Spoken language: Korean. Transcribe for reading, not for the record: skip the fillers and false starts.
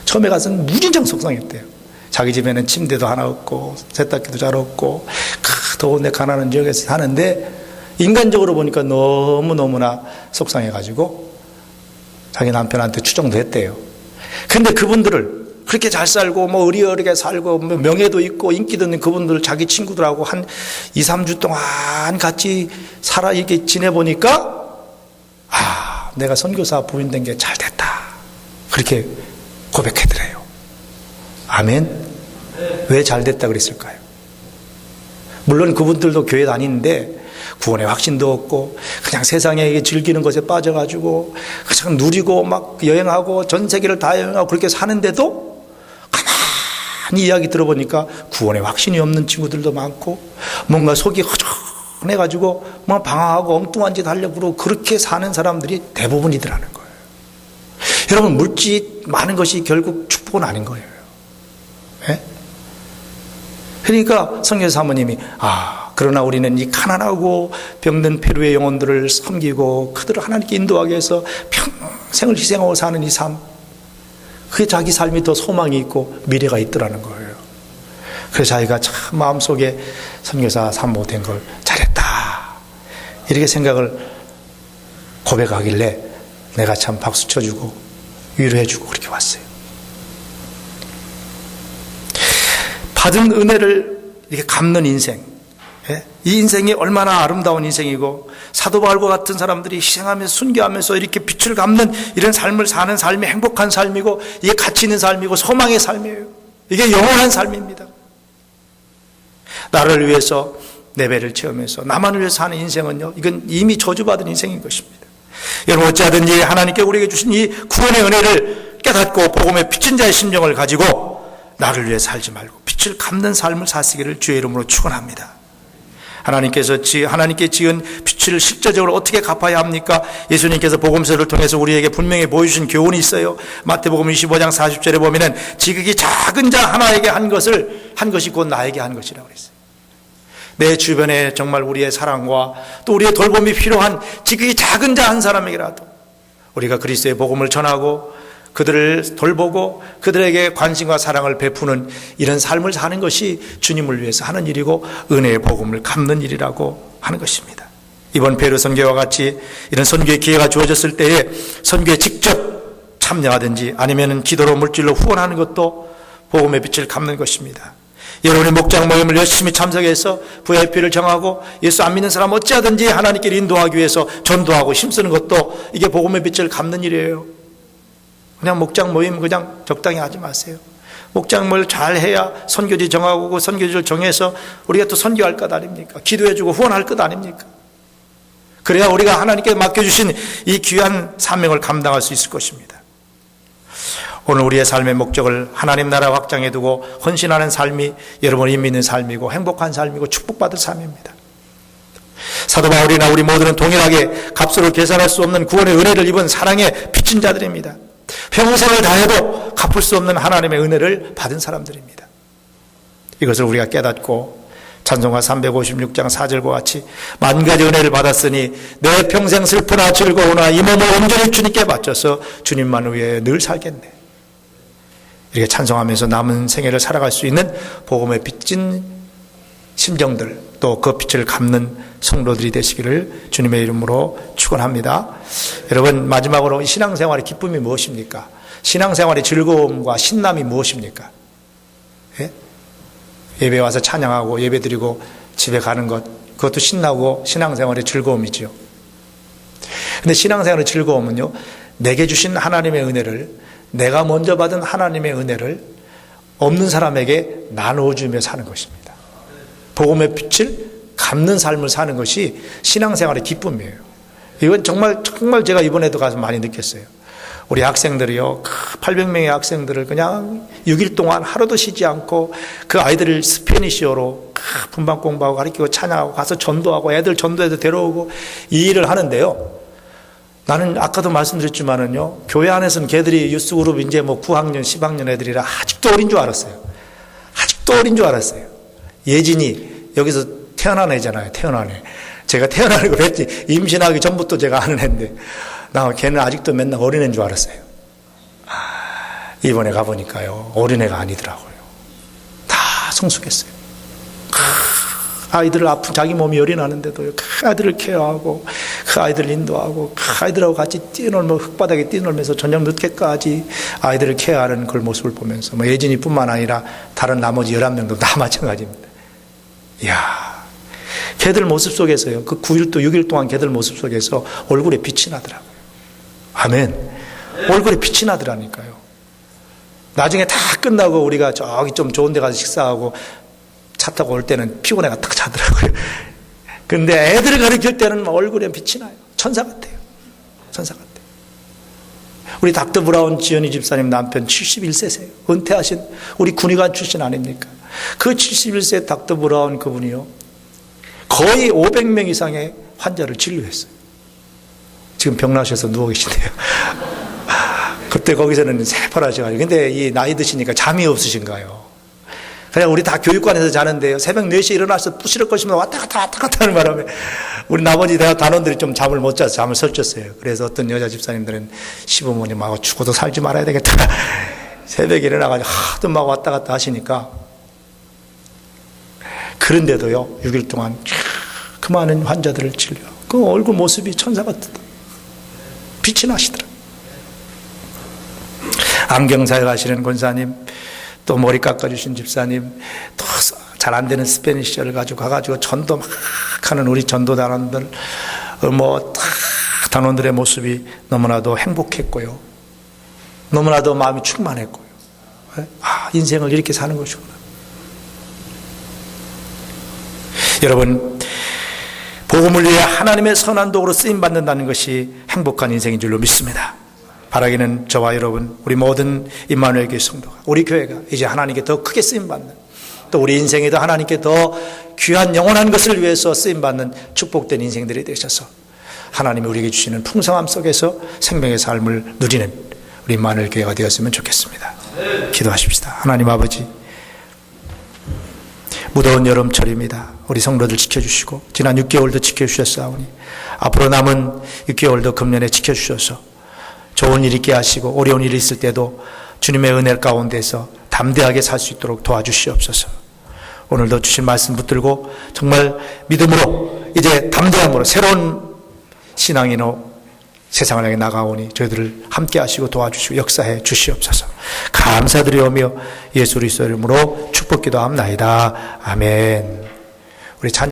처음에 가서는 무진장 속상했대요. 자기 집에는 침대도 하나 없고 세탁기도 잘 없고 더운데 가난한 지역에서 사는데 인간적으로 보니까 너무너무나 속상해가지고 자기 남편한테 추정도 했대요. 근데 그분들을 그렇게 잘 살고 뭐 의리어리게 살고 뭐 명예도 있고 인기도 있는 그분들 자기 친구들하고 한 2, 3주 동안 같이 살아 이렇게 지내보니까 내가 선교사 부인 된 게 잘 됐다 그렇게 고백하더래요. 아멘. 왜 잘 됐다 그랬을까요? 물론 그분들도 교회 다니는데 구원의 확신도 없고 그냥 세상에 즐기는 것에 빠져가지고 그냥 누리고 막 여행하고 전 세계를 다 여행하고 그렇게 사는데도 가만히 이야기 들어보니까 구원의 확신이 없는 친구들도 많고 뭔가 속이 허전해가지고 막 방황하고 엉뚱한 짓 하려고 그러고 그렇게 사는 사람들이 대부분이더라는 거예요. 여러분 물질 많은 것이 결국 축복은 아닌 거예요. 네? 그러니까 성교 사모님이 그러나 우리는 이 가난하고 병든 페루의 영혼들을 섬기고 그들을 하나님께 인도하기 위해서 평생을 희생하고 사는 이 삶, 그게 자기 삶이 더 소망이 있고 미래가 있더라는 거예요. 그래서 자기가 참 마음속에 선교사 사모 된 걸 잘했다 이렇게 생각을 고백하길래 내가 참 박수 쳐주고 위로해주고 그렇게 왔어요. 받은 은혜를 이렇게 갚는 인생, 이 인생이 얼마나 아름다운 인생이고 사도 바울과 같은 사람들이 희생하면서 순교하면서 이렇게 빛을 갚는 이런 삶을 사는 삶이 행복한 삶이고 이게 가치 있는 삶이고 소망의 삶이에요. 이게 영원한 삶입니다. 나를 위해서 내 배를 채우면서 나만을 위해서 사는 인생은요, 이건 이미 저주받은 인생인 것입니다. 여러분 어찌하든지 하나님께 우리에게 주신 이 구원의 은혜를 깨닫고 복음의 빚진 자의 심정을 가지고 나를 위해 살지 말고 빛을 갚는 삶을 사시기를 주의 이름으로 축원합니다. 하나님께 지은 빛을 실제적으로 어떻게 갚아야 합니까? 예수님께서 복음서를 통해서 우리에게 분명히 보여주신 교훈이 있어요. 마태복음 25장 40절에 보면은 지극히 작은 자 하나에게 한 것이 곧 나에게 한 것이라고 그랬어요. 내 주변에 정말 우리의 사랑과 또 우리의 돌봄이 필요한 지극히 작은 자 한 사람에게라도 우리가 그리스도의 복음을 전하고 그들을 돌보고 그들에게 관심과 사랑을 베푸는 이런 삶을 사는 것이 주님을 위해서 하는 일이고 은혜의 복음을 갚는 일이라고 하는 것입니다. 이번 페루 선교와 같이 이런 선교의 기회가 주어졌을 때에 선교에 직접 참여하든지 아니면 기도로 물질로 후원하는 것도 복음의 빛을 갚는 것입니다. 여러분의 목장 모임을 열심히 참석해서 VIP를 정하고 예수 안 믿는 사람 어찌하든지 하나님께 인도하기 위해서 전도하고 힘쓰는 것도 이게 복음의 빛을 갚는 일이에요. 그냥 목장 모임 그냥 적당히 하지 마세요. 목장 모임을 잘 해야 선교지 정하고 그 선교지를 정해서 우리가 또 선교할 것 아닙니까? 기도해주고 후원할 것 아닙니까? 그래야 우리가 하나님께 맡겨주신 이 귀한 사명을 감당할 수 있을 것입니다. 오늘 우리의 삶의 목적을 하나님 나라 확장해 두고 헌신하는 삶이 여러분이 믿는 삶이고 행복한 삶이고 축복받을 삶입니다. 사도 바울이나 우리 모두는 동일하게 값으로 계산할 수 없는 구원의 은혜를 입은 사랑의 빚진 자들입니다. 평생을 다해도 갚을 수 없는 하나님의 은혜를 받은 사람들입니다. 이것을 우리가 깨닫고 찬송가 356장 4절과 같이 만 가지 은혜를 받았으니 내 평생 슬프나 즐거우나 이 몸을 온전히 주님께 바쳐서 주님만 위해 늘 살겠네. 이렇게 찬송하면서 남은 생애를 살아갈 수 있는 복음의 빚진 심정들 또 그 빛을 갚는 성도들이 되시기를 주님의 이름으로 축원합니다. 여러분 마지막으로 신앙생활의 기쁨이 무엇입니까? 신앙생활의 즐거움과 신남이 무엇입니까? 예? 예배 와서 찬양하고 예배 드리고 집에 가는 것 그것도 신나고 신앙생활의 즐거움이죠. 근데 신앙생활의 즐거움은요 내게 주신 하나님의 은혜를 내가 먼저 받은 하나님의 은혜를 없는 사람에게 나눠주며 사는 것입니다. 복음의 빛을 갚는 삶을 사는 것이 신앙생활의 기쁨이에요. 이건 정말 제가 이번에도 가서 많이 느꼈어요. 우리 학생들이요 800명의 학생들을 그냥 6일 동안 하루도 쉬지 않고 그 아이들을 스페니시어로 분반 공부하고 가르치고 찬양하고 가서 전도하고 애들 전도해서 데려오고 이 일을 하는데요. 나는 아까도 말씀드렸지만은요 교회 안에서는 걔들이 유스그룹 이제 뭐 9학년 10학년 애들이라 아직도 어린 줄 알았어요. 아직도 어린 줄 알았어요. 예진이 여기서 태어난 애잖아요. 태어난 애. 제가 태어나는 걸 했지. 임신하기 전부터 제가 아는 애인데 나 걔는 아직도 맨날 어린애인 줄 알았어요. 이번에 가보니까요, 어린애가 아니더라고요. 다 성숙했어요. 아이들 아픈 자기 몸이 열이 나는데도 그 아이들을 케어하고 그 아이들을 인도하고 그 아이들하고 같이 뛰놀며 흙바닥에 뛰놀면서 저녁 늦게까지 아이들을 케어하는 그 모습을 보면서 뭐 예진이뿐만 아니라 다른 나머지 11명도 다 마찬가지입니다. 이야, 걔들 모습 속에서요, 그 9일 또 6일 동안 걔들 모습 속에서 얼굴에 빛이 나더라고요. 아멘. 얼굴에 빛이 나더라니까요. 나중에 다 끝나고 우리가 저기 좀 좋은 데 가서 식사하고 차 타고 올 때는 피곤해가 딱 자더라고요. 근데 애들을 가르칠 때는 얼굴에 빛이 나요. 천사 같아요. 천사 같아요. 우리 닥터 브라운 지연이 집사님 남편 71세세요. 은퇴하신 우리 군의관 출신 아닙니까? 그 71세 닥터 브라운 그분이요, 거의 500명 이상의 환자를 진료했어요. 지금 병나셔서 누워 계신데요. 그때 거기서는 새파라셔가지고. 근데 이 나이 드시니까 잠이 없으신가요? 그냥 우리 다 교육관에서 자는데요, 새벽 4시에 일어나서 부시럭거리시면 왔다 갔다 하는 바람에 우리 나머지 단원들이 좀 잠을 못 자서 잠을 설쳤어요. 그래서 어떤 여자 집사님들은 시부모님하고 죽어도 살지 말아야 되겠다. 새벽에 일어나가지고 하도 막 왔다 갔다 하시니까. 그런데도요, 6일 동안 그 많은 환자들을 진료하고 그 얼굴 모습이 천사 같다. 빛이 나시더라. 안경사에 가시는 권사님, 또 머리 깎아주신 집사님, 또 잘 안 되는 스페니쉬를 가지고 가가지고 전도 막 하는 우리 전도 단원들, 단원들의 모습이 너무나도 행복했고요. 너무나도 마음이 충만했고요. 인생을 이렇게 사는 것이구나. 여러분, 복음을 위해 하나님의 선한 도구로 쓰임받는다는 것이 행복한 인생인 줄로 믿습니다. 바라기는 저와 여러분, 우리 모든 임마누엘 교회 성도가, 우리 교회가 이제 하나님께 더 크게 쓰임받는, 또 우리 인생에도 하나님께 더 귀한 영원한 것을 위해서 쓰임받는 축복된 인생들이 되셔서 하나님이 우리에게 주시는 풍성함 속에서 생명의 삶을 누리는 우리 임마누엘 교회가 되었으면 좋겠습니다. 기도하십시다. 하나님 아버지, 무더운 여름철입니다. 우리 성도들 지켜주시고 지난 6개월도 지켜주셨사오니 앞으로 남은 6개월도 금년에 지켜주셔서 좋은 일 있게 하시고 어려운 일이 있을 때도 주님의 은혜 가운데서 담대하게 살 수 있도록 도와주시옵소서. 오늘도 주신 말씀 붙들고 정말 믿음으로 이제 담대함으로 새로운 신앙인으로 세상을 향해 나가오니 저희들을 함께 하시고 도와주시고 역사해 주시옵소서. 감사드리오며 예수 그리스도 이름으로 축복 기도합나이다. 아멘. 우리